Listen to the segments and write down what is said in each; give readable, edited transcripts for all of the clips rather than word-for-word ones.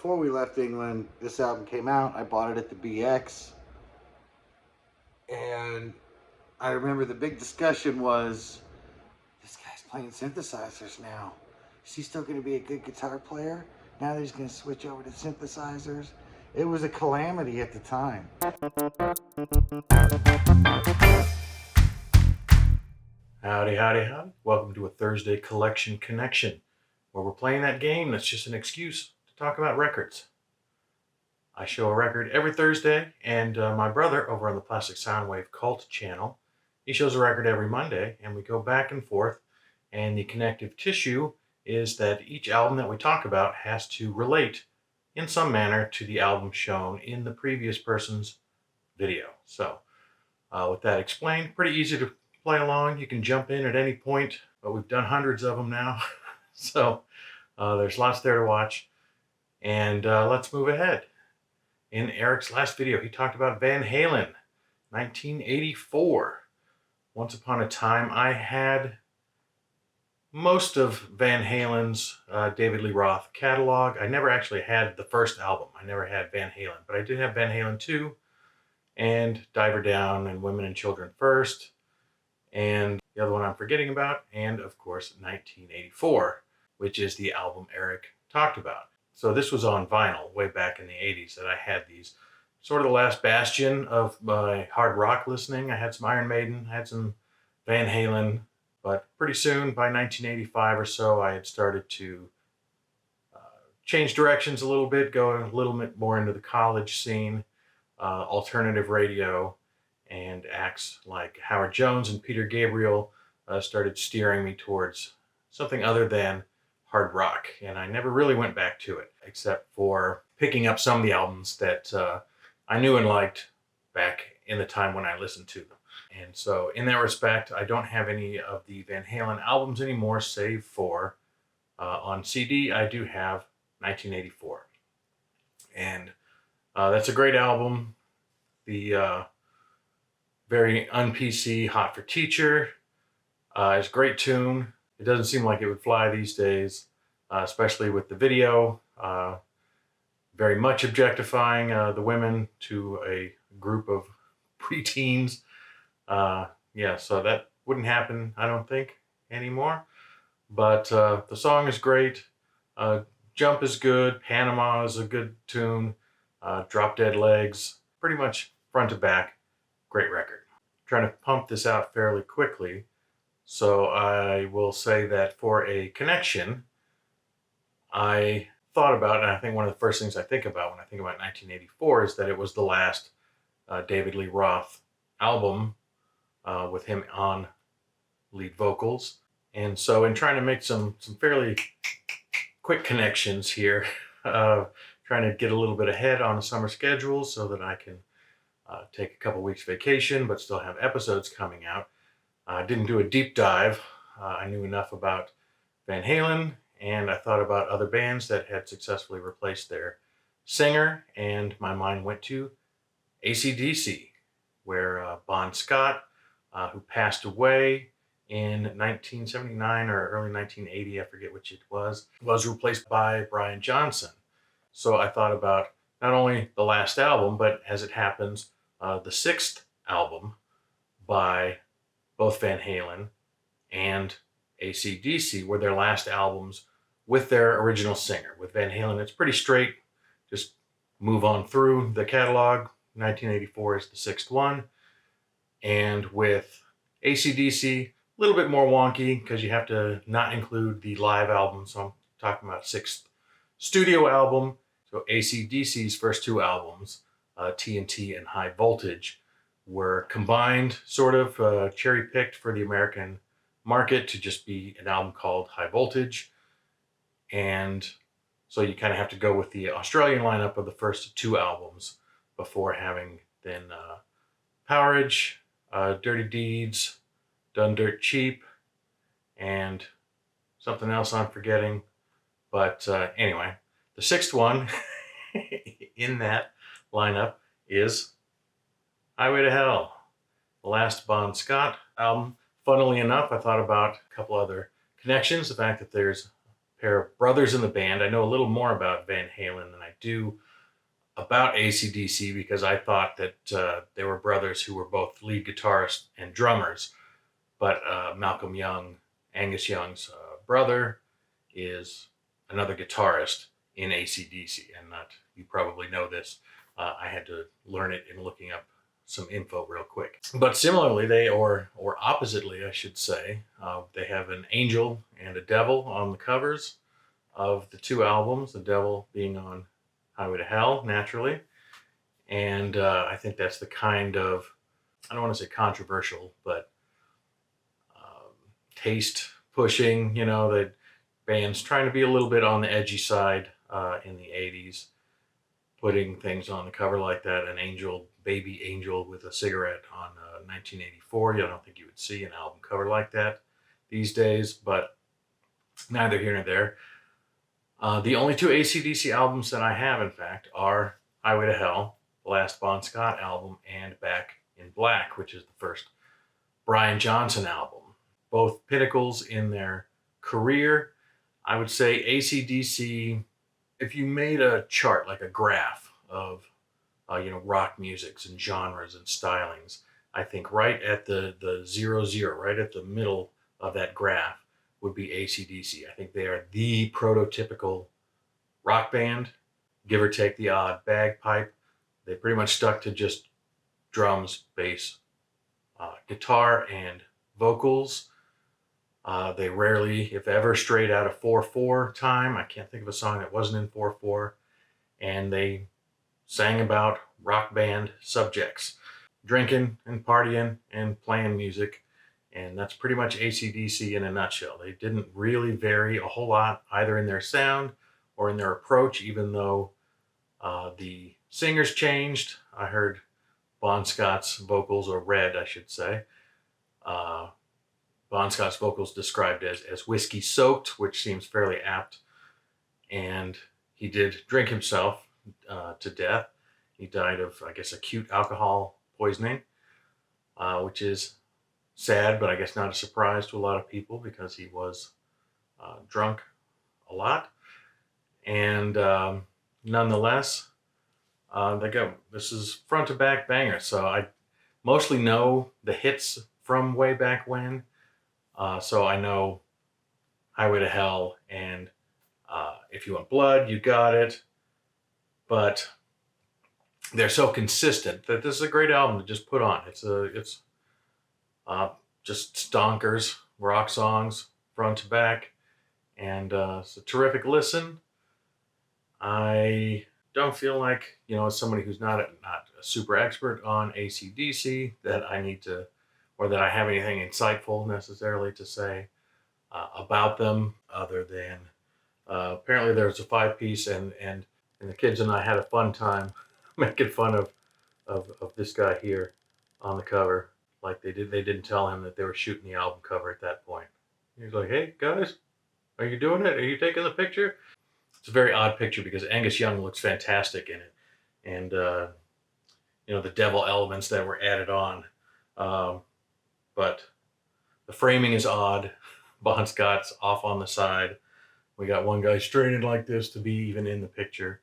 before we left England, this album came out. I bought it at the BX, and I remember the big discussion was, this guy's playing synthesizers now. Is he still going to be a good guitar player? Now that he's going to switch over to synthesizers? It was a calamity at the time. Howdy, howdy, howdy. Welcome to a Thursday Collection Connection, where we're playing that game that's just an excuse to talk about records. I show a record every Thursday, and my brother over on the Plastic Soundwave Cult channel, he shows a record every Monday, and we go back and forth, and the connective tissue is that each album that we talk about has to relate in some manner to the album shown in the previous person's video. So, with that explained, pretty easy to play along. You can jump in at any point, but we've done hundreds of them now. So there's lots there to watch. And let's move ahead. In Eric's last video, he talked about Van Halen, 1984. Once upon a time, I had most of Van Halen's David Lee Roth catalog. I never actually had the first album. I never had Van Halen, but I did have Van Halen 2 and Diver Down and Women and Children First, and the other one I'm forgetting about, and of course 1984, which is the album Eric talked about. So this was on vinyl way back in the 80s that I had these. Sort of the last bastion of my hard rock listening. I had some Iron Maiden, I had some Van Halen, but pretty soon, by 1985 or so, I had started to change directions a little bit, go a little bit more into the college scene, alternative radio, and acts like Howard Jones and Peter Gabriel started steering me towards something other than hard rock. And I never really went back to it, except for picking up some of the albums that I knew and liked back in the time when I listened to them. And so in that respect, I don't have any of the Van Halen albums anymore, save for on CD, I do have 1984. And that's a great album. The very un-PC Hot for Teacher is a great tune. It doesn't seem like it would fly these days, especially with the video. Very much objectifying the women to a group of preteens. Yeah, so that wouldn't happen, I don't think, anymore. But the song is great. Jump is good. Panama is a good tune. Drop Dead Legs, pretty much front to back, great record. Trying to pump this out fairly quickly, so I will say that for a connection, I thought about, and I think one of the first things I think about when I think about 1984 is that it was the last David Lee Roth album with him on lead vocals. And so in trying to make some fairly quick connections here, trying to get a little bit ahead on a summer schedule so that I can take a couple weeks vacation, but still have episodes coming out. I didn't do a deep dive. I knew enough about Van Halen, and I thought about other bands that had successfully replaced their singer, and my mind went to AC/DC, where Bon Scott, who passed away in 1979 or early 1980, I forget which it was replaced by Brian Johnson. So I thought about not only the last album, but as it happens, the sixth album by both Van Halen and AC/DC were their last albums with their original singer. With Van Halen, it's pretty straight. Just move on through the catalog. 1984 is the sixth one. And with AC/DC, a little bit more wonky because you have to not include the live album. So I'm talking about sixth studio album. So AC/DC's first two albums, TNT and High Voltage, were combined, sort of cherry-picked for the American market to just be an album called High Voltage. And so you kind of have to go with the Australian lineup of the first two albums before having then Powerage, Dirty Deeds, Done Dirt Cheap, and something else I'm forgetting. But anyway, the sixth one in that lineup is Highway to Hell, the last Bon Scott album. Funnily enough, I thought about a couple other connections. The fact that there's a pair of brothers in the band. I know a little more about Van Halen than I do about AC/DC because I thought that they were brothers who were both lead guitarists and drummers. But Malcolm Young, Angus Young's brother, is another guitarist in AC/DC. And not, you probably know this. I had to learn it in looking up some info real quick. But similarly, or oppositely, I should say, they have an angel and a devil on the covers of the two albums, the devil being on Highway to Hell, naturally. And I think that's the kind of, I don't want to say controversial, but taste pushing, that bands trying to be a little bit on the edgy side in the 80s, putting things on the cover like that. An angel, baby angel with a cigarette on 1984. I don't think you would see an album cover like that these days, but neither here nor there. The only two AC/DC albums that I have, in fact, are Highway to Hell, the last Bon Scott album, and Back in Black, which is the first Brian Johnson album. Both pinnacles in their career. I would say AC/DC, if you made a chart, like a graph of rock musics and genres and stylings, I think right at the 0, right at the middle of that graph would be AC/DC. I think they are the prototypical rock band, give or take the odd bagpipe. They pretty much stuck to just drums, bass, guitar, and vocals. They rarely, if ever, strayed out of 4/4 time. I can't think of a song that wasn't in 4/4. And they sang about rock band subjects, drinking and partying and playing music. And that's pretty much AC/DC in a nutshell. They didn't really vary a whole lot, either in their sound or in their approach, even though the singers changed. I heard Bon Scott's vocals, or read, I should say. Bon Scott's vocals described as whiskey soaked, which seems fairly apt. And he did drink himself to death. He died of, I guess, acute alcohol poisoning, which is sad, but I guess not a surprise to a lot of people because he was drunk a lot. And nonetheless, this is front to back banger. So I mostly know the hits from way back when. So I know Highway to Hell and If You Want Blood, You Got It. But they're so consistent that this is a great album to just put on. It's just stonkers rock songs front to back, and it's a terrific listen. I don't feel like, as somebody who's not a super expert on AC/DC, that I need to, or that I have anything insightful necessarily to say about them, other than apparently there's a 5-piece, and the kids and I had a fun time making fun of this guy here on the cover. Like they didn't tell him that they were shooting the album cover at that point. He's like, "Hey guys, are you doing it? Are you taking the picture?" It's a very odd picture because Angus Young looks fantastic in it, and the devil elements that were added on. But the framing is odd. Bon Scott's off on the side. We got one guy straining like this to be even in the picture.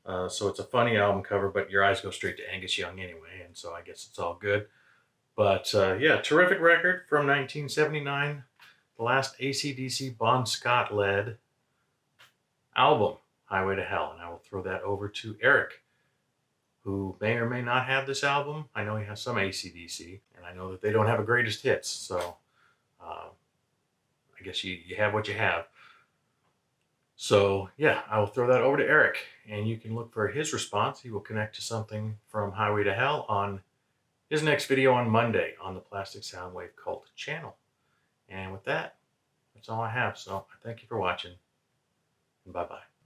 So it's a funny album cover, but your eyes go straight to Angus Young anyway, and so I guess it's all good. But terrific record from 1979. The last AC/DC Bon Scott led album, Highway to Hell. And I will throw that over to Eric, who may or may not have this album. I know he has some AC/DC, and I know that they don't have a greatest hits. So I guess you have what you have. So yeah, I will throw that over to Eric, and you can look for his response. He will connect to something from Highway to Hell on his next video on Monday on the Plastic Soundwave Cult channel. And with that, that's all I have. So I thank you for watching, and bye-bye.